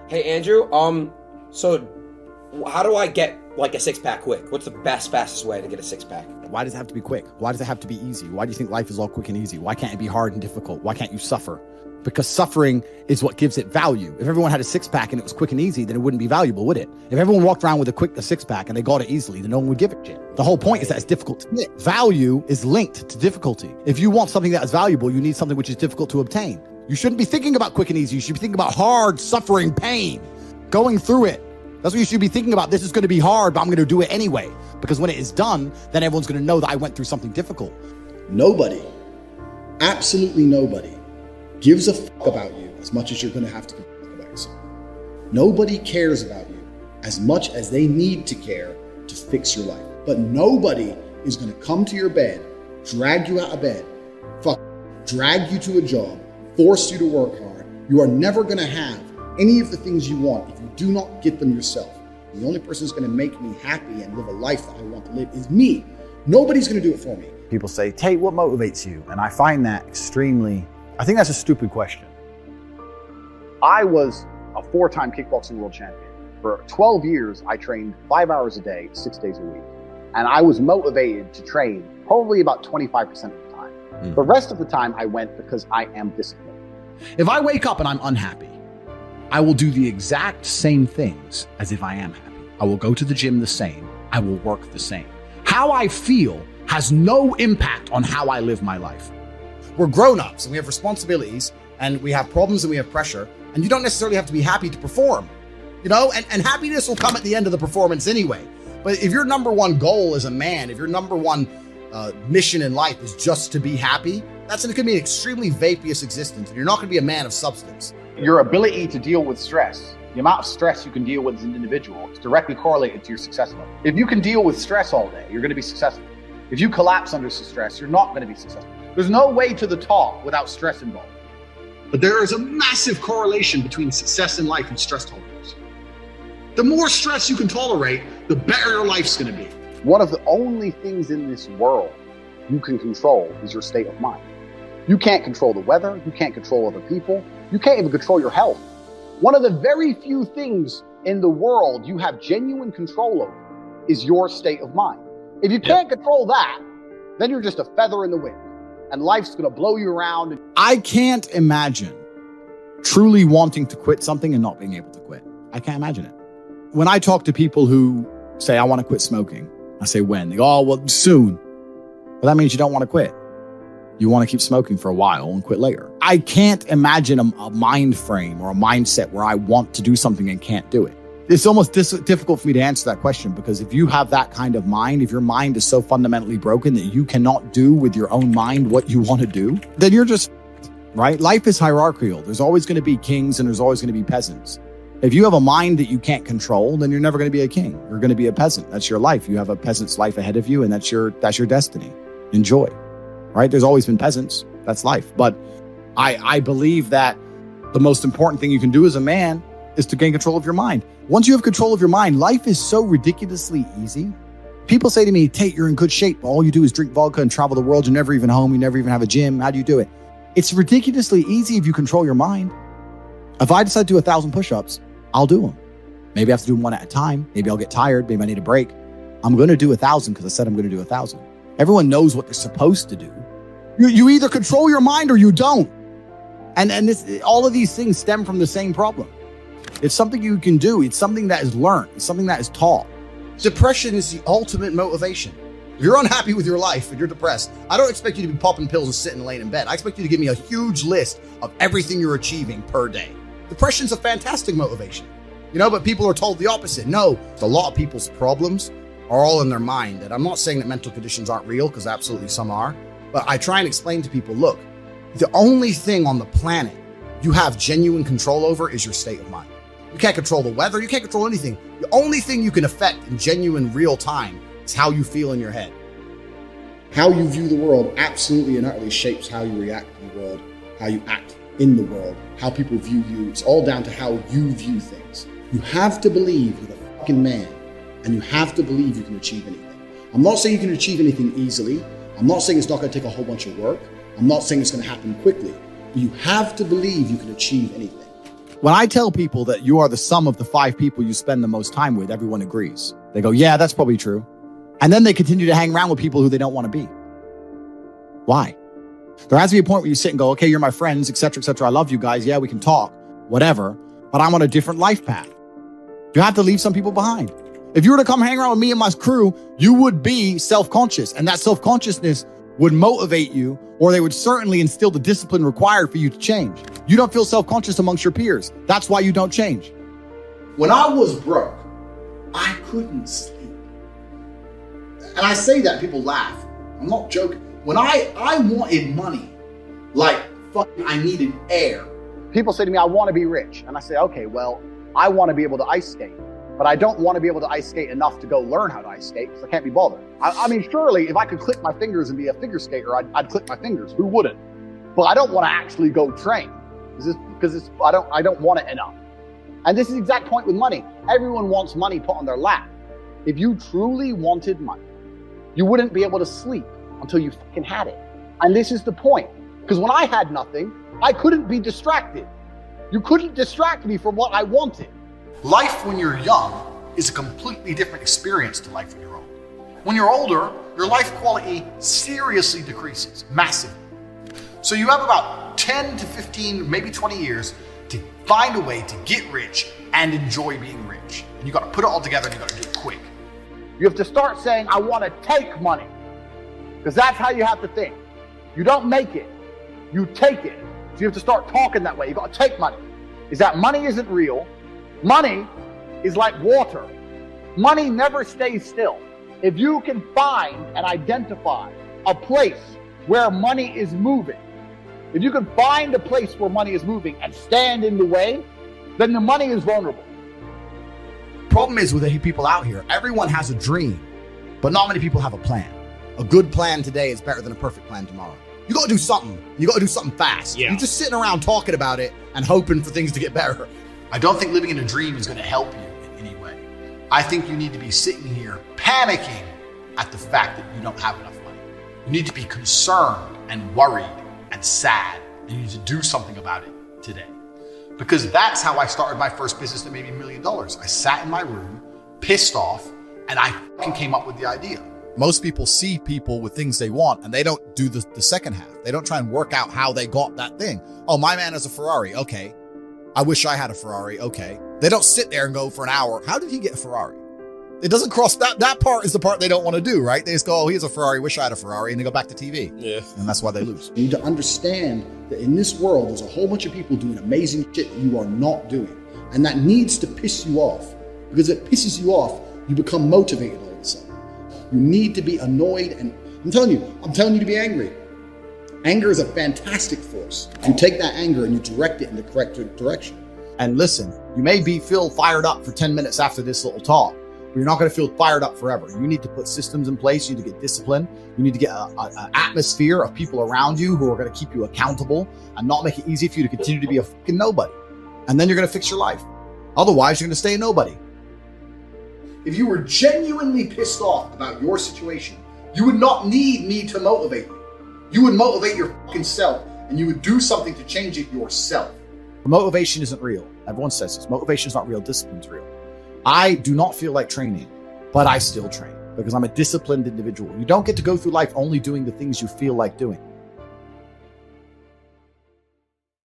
Hey Andrew, so how do I get like a six-pack quick? What's the fastest way to get a six-pack? Why does it have to be quick? Why does it have to be easy? Why do you think life is all quick and easy? Why can't it be hard and difficult? Why can't you suffer? Because suffering is what gives it value. If everyone had a six-pack and it was quick and easy, then it wouldn't be valuable, would it? If everyone walked around with a six-pack and they got it easily, then no one would give a shit. The whole point is that it's difficult to get. Value is linked to difficulty. If you want something that is valuable, you need something which is difficult to obtain. You shouldn't be thinking about quick and easy. You should be thinking about hard, suffering, pain, going through it. That's what you should be thinking about. This is going to be hard, but I'm going to do it anyway. Because when it is done, then everyone's going to know that I went through something difficult. Nobody, absolutely nobody, gives a fuck about you as much as you're going to have to give a fuck about yourself. Nobody cares about you as much as they need to care to fix your life. But nobody is going to come to your bed, drag you out of bed, drag you to a job, force you to work hard. You are never going to have any of the things you want if you do not get them yourself. The only person who's going to make me happy and live a life that I want to live is me. Nobody's going to do it for me. People say, Tate, what motivates you? And I find that I think that's a stupid question. I was a 4-time kickboxing world champion. For 12 years, I trained 5 hours a day, 6 days a week. And I was motivated to train probably about 25% of the time. The rest of the time I went because I am disciplined. If I wake up and I'm unhappy, I will do the exact same things as if I am happy. I will go to the gym the same. I will work the same. How I feel has no impact on how I live my life. We're grown-ups and we have responsibilities and we have problems and we have pressure, and you don't necessarily have to be happy to perform, and happiness will come at the end of the performance anyway. But if your number one goal as a man, if your number one mission in life is just to be happy, that's going to be an extremely vaporous existence, and you're not going to be a man of substance. Your ability to deal with stress, the amount of stress you can deal with as an individual, is directly correlated to your success level. If you can deal with stress all day, you're going to be successful. If you collapse under stress, you're not going to be successful. There's no way to the top without stress involved. But there is a massive correlation between success in life and stress tolerance. The more stress you can tolerate, the better your life's going to be. One of the only things in this world you can control is your state of mind. You can't control the weather. You can't control other people. You can't even control your health. One of the very few things in the world you have genuine control over is your state of mind. If you can't control that, then you're just a feather in the wind and life's going to blow you around. I can't imagine truly wanting to quit something and not being able to quit. I can't imagine it. When I talk to people who say, I want to quit smoking, I say, when? They go, oh, well, soon. Well, that means you don't want to quit. You want to keep smoking for a while and quit later. I can't imagine a mind frame or a mindset where I want to do something and can't do it. It's almost difficult for me to answer that question, because if you have that kind of mind, if your mind is so fundamentally broken that you cannot do with your own mind what you want to do, then you're just, right? Life is hierarchical. There's always going to be kings and there's always going to be peasants. If you have a mind that you can't control, then you're never going to be a king. You're going to be a peasant. That's your life. You have a peasant's life ahead of you, and that's your destiny. Enjoy. Right? There's always been peasants. That's life. But I believe that the most important thing you can do as a man is to gain control of your mind. Once you have control of your mind, life is so ridiculously easy. People say to me, Tate, you're in good shape. All you do is drink vodka and travel the world. You're never even home. You never even have a gym. How do you do it? It's ridiculously easy if you control your mind. If I decide to do 1,000 push-ups, I'll do them. Maybe I have to do them one at a time. Maybe I'll get tired. Maybe I need a break. I'm going to do 1,000 because I said I'm going to do 1,000. Everyone knows what they're supposed to do. You either control your mind or you don't. And all of these things stem from the same problem. It's something you can do. It's something that is learned. It's something that is taught. Depression is the ultimate motivation. If you're unhappy with your life and you're depressed, I don't expect you to be popping pills and sitting laying in bed. I expect you to give me a huge list of everything you're achieving per day. Depression's a fantastic motivation, but people are told the opposite. No, a lot of people's problems are all in their mind. And I'm not saying that mental conditions aren't real, because absolutely some are. But I try and explain to people, look, the only thing on the planet you have genuine control over is your state of mind. You can't control the weather. You can't control anything. The only thing you can affect in genuine real time is how you feel in your head. How you view the world absolutely and utterly shapes how you react to the world, how you act in the world, how people view you. It's all down to how you view things. You have to believe you're the fucking man, and you have to believe you can achieve anything. I'm not saying you can achieve anything easily. I'm not saying it's not going to take a whole bunch of work. I'm not saying it's going to happen quickly. But you have to believe you can achieve anything. When I tell people that you are the sum of the 5 people you spend the most time with, everyone agrees. They go, yeah, that's probably true. And then they continue to hang around with people who they don't want to be. Why? There has to be a point where you sit and go, okay, you're my friends, et cetera, et cetera. I love you guys. Yeah, we can talk, whatever. But I'm on a different life path. You have to leave some people behind. If you were to come hang around with me and my crew, you would be self-conscious. And that self-consciousness would motivate you, or they would certainly instill the discipline required for you to change. You don't feel self-conscious amongst your peers. That's why you don't change. When I was broke, I couldn't sleep. And I say that, people laugh. I'm not joking. When I wanted money, like fucking I needed air. People say to me, I want to be rich. And I say, okay, well, I want to be able to ice skate, but I don't want to be able to ice skate enough to go learn how to ice skate because I can't be bothered. I mean, surely if I could click my fingers and be a figure skater, I'd click my fingers. Who wouldn't? But I don't want to actually go train because I don't want it enough. And this is the exact point with money. Everyone wants money put on their lap. If you truly wanted money, you wouldn't be able to sleep until you fucking had it. And this is the point. Because when I had nothing, I couldn't be distracted. You couldn't distract me from what I wanted. Life when you're young is a completely different experience to life when you're old. When you're older, your life quality seriously decreases, massively. So you have about 10 to 15, maybe 20 years to find a way to get rich and enjoy being rich. And you got to put it all together and you got to do it quick. You have to start saying, I want to take money. Because that's how you have to think. You don't make it, you take it. So you have to start talking that way. You got to take money. Is that money isn't real. Money is like water. Money never stays still. If you can find and identify a place where money is moving, if you can find a place where money is moving and stand in the way, then the money is vulnerable. Problem is with the people out here, everyone has a dream, but not many people have a plan. A good plan today is better than a perfect plan tomorrow. You got to do something. You got to do something fast. Yeah. You're just sitting around talking about it and hoping for things to get better. I don't think living in a dream is going to help you in any way. I think you need to be sitting here panicking at the fact that you don't have enough money. You need to be concerned and worried and sad, and you need to do something about it today. Because that's how I started my first business that made me $1 million. I sat in my room, pissed off, and I fucking came up with the idea. Most people see people with things they want and they don't do the second half. They don't try and work out how they got that thing. Oh, my man has a Ferrari. Okay. I wish I had a Ferrari. Okay. They don't sit there and go for an hour. How did he get a Ferrari? It doesn't cross that part is the part they don't want to do, right? They just go, oh, he has a Ferrari. Wish I had a Ferrari. And they go back to TV. Yeah. And that's why they lose. You need to understand that in this world, there's a whole bunch of people doing amazing shit that you are not doing. And that needs to piss you off. Because if it pisses you off, you become motivated all of a sudden. You need to be annoyed, and I'm telling you to be angry. Anger is a fantastic force. You take that anger and you direct it in the correct direction. And listen, you may feel fired up for 10 minutes after this little talk, but you're not going to feel fired up forever. You need to put systems in place. You need to get discipline. You need to get an atmosphere of people around you who are going to keep you accountable and not make it easy for you to continue to be a fucking nobody. And then you're going to fix your life. Otherwise, you're going to stay a nobody. If you were genuinely pissed off about your situation, you would not need me to motivate you. You would motivate your fucking self, and you would do something to change it yourself. Motivation isn't real. Everyone says this. Motivation is not real. Discipline's real. I do not feel like training, but I still train because I'm a disciplined individual. You don't get to go through life only doing the things you feel like doing.